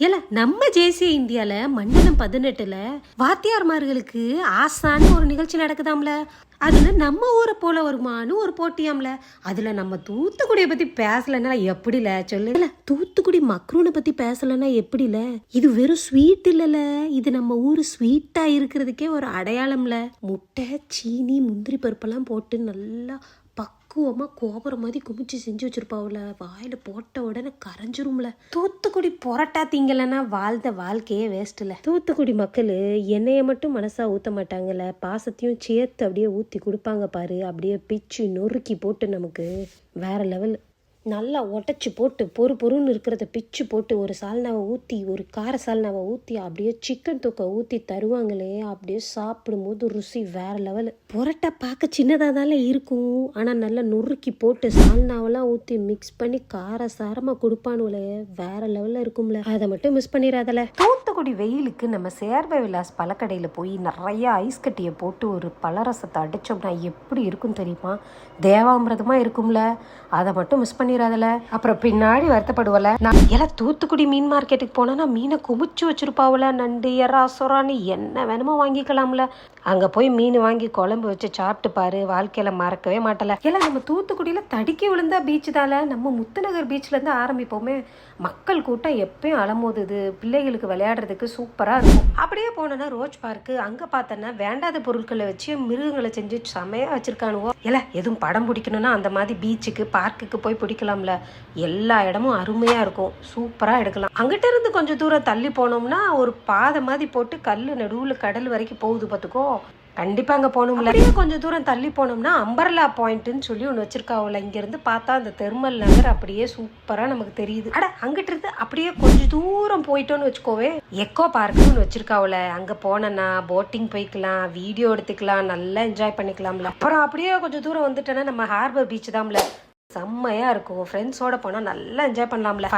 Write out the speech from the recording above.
ஏல நம்ம ஜேசி இந்தியால மண்டலம் 18ல வாத்தியார்மார்களுக்கு ஆசான்னு ஒரு நிகழ்ச்சி நடக்குதாம்ல. அதுல நம்ம ஊரை போல வருமானு ஒரு போட்டியாம்ல. அதுல நம்ம தூத்துக்குடியை பத்தி பேசலன்னா எப்படில சொல்லு. தூத்துக்குடி மக்ரூனை பத்தி பேசலன்னா எப்படில? இது வெறும் ஸ்வீட் இல்லல, இது நம்ம ஊரு ஸ்வீட்டா இருக்கிறதுக்கே ஒரு அடையாளம்ல. முட்டை, சீனி, முந்திரி பருப்பெல்லாம் போட்டு நல்லா பக்குவமா கோபுரம் மாதிரி குமிச்சு செஞ்சு வச்சிருப்பாவுல. வாயில போட்ட உடனே கரைஞ்சிரும்ல. தூத்துக்குடி பொரட்டா திங்கலன்னா வாழ்ந்த வாழ்க்கையே வேஸ்ட்ல. தூத்துக்குடி மக்கள் எண்ணெயை மட்டும் மனசா ஊத்த மாட்டாங்கல்ல, பாசத்தையும் சேர்த்து அப்படியே ஊத்தி கொடுப்பாங்க பாரு. அப்படியே பிச்சு நொறுக்கி போட்டு நமக்கு வேற லெவல் நல்லா உடச்சி போட்டு பொறுன்னு இருக்கிறத பிச்சு போட்டு ஒரு சால்னாவை ஊற்றி, ஒரு கார சால்னாவை ஊற்றி, அப்படியே சிக்கன் தூக்கை ஊற்றி தருவாங்களே. அப்படியே சாப்பிடும்போது ருசி வேற லெவலு. புரட்டை பார்க்க சின்னதாக தானே இருக்கும், ஆனால் நல்லா நொறுக்கி போட்டு சால்னாவெல்லாம் ஊற்றி மிக்ஸ் பண்ணி கார சாரமாக கொடுப்பானுங்களே, வேற லெவலில் இருக்கும்ல. அதை மட்டும் மிஸ் பண்ணிடாதல. தூத்துக்குடி வெயிலுக்கு நம்ம சேர்ப விலாஸ் பழக்கடையில் போய் நிறைய ஐஸ் கட்டியை போட்டு ஒரு பலரசத்தை அடித்தோம்னா எப்படி இருக்கும் தெரியுமா? தேவாமிரதமாக இருக்கும்ல. அதை மட்டும் மிஸ் பண்ணி அப்புறம் பின்னாடி வருத்தப்படுவல. நான் எல்லாம் தூத்துக்குடி மீன் மார்க்கெட்டுக்கு போனா மீனை குமிச்சு வச்சிருப்பாவுல. நண்டு, எறா, சொரான்னு என்ன வேணுமோ வாங்கிக்கலாம்ல. அங்க போய் மீன் வாங்கி குழம்பு வச்சு சாப்பிட்டு பாரு, வாழ்க்கையில மறக்கவே மாட்டல. எல்லாம் நம்ம தூத்துக்குடியில தடுக்கி விழுந்தா பீச் தால. நம்ம முத்துநகர் பீச்ல இருந்து ஆரம்பிப்போமே. மக்கள் கூட்டம் எப்பயும் அலமோதுது, பிள்ளைகளுக்கு விளையாடுறதுக்கு சூப்பரா இருக்கும். அப்படியே போனோன்னா ரோஜ் பார்க்கு, அங்க பார்த்தோன்னா வேண்டாத பொருட்களை வச்சு மிருகங்களை செஞ்சு செமையா வச்சிருக்கானுவோ. இல்ல எதுவும் படம் பிடிக்கணும்னா அந்த மாதிரி பீச்சுக்கு பார்க்குக்கு போய் பிடிக்கலாம்ல. எல்லா இடமும் அருமையா இருக்கும், சூப்பரா எடுக்கலாம். அங்கிட்ட இருந்து கொஞ்சம் தூரம் தள்ளி போனோம்னா ஒரு பாதை மாதிரி போட்டு கல்லு நடுவுல கடல் வரைக்கும் போகுது பார்த்துக்கோ. கண்டிப்பா அங்க போகணும்ல. கொஞ்சம் தூரம் தள்ளி போனோம்னா அம்பர்லா பாயிண்ட்னு சொல்லி ஒன்று வச்சிருக்காவுல. இங்க இருந்து பார்த்தா அந்த தெர்மல் நகர் அப்படியே சூப்பரா நமக்கு தெரியுது. அட அங்கிட்ட இருந்து அப்படியே கொஞ்சம் தூரம் போயிட்டோன்னு வச்சுக்கோவே, எக்கோ பார்க்குன்னு வச்சிருக்காவுல. அங்க போனோன்னா போட்டிங் போய்க்கலாம், வீடியோ எடுத்துக்கலாம், நல்லா என்ஜாய் பண்ணிக்கலாம்ல. அப்புறம் அப்படியே கொஞ்சம் தூரம் வந்துட்டோன்னா நம்ம ஹார்பர் பீச் தான்ல. செம்மையா இருக்கும். ஃப்ரெண்ட்ஸோட போனா நல்லா என்ஜாய் பண்ணலாம்ல.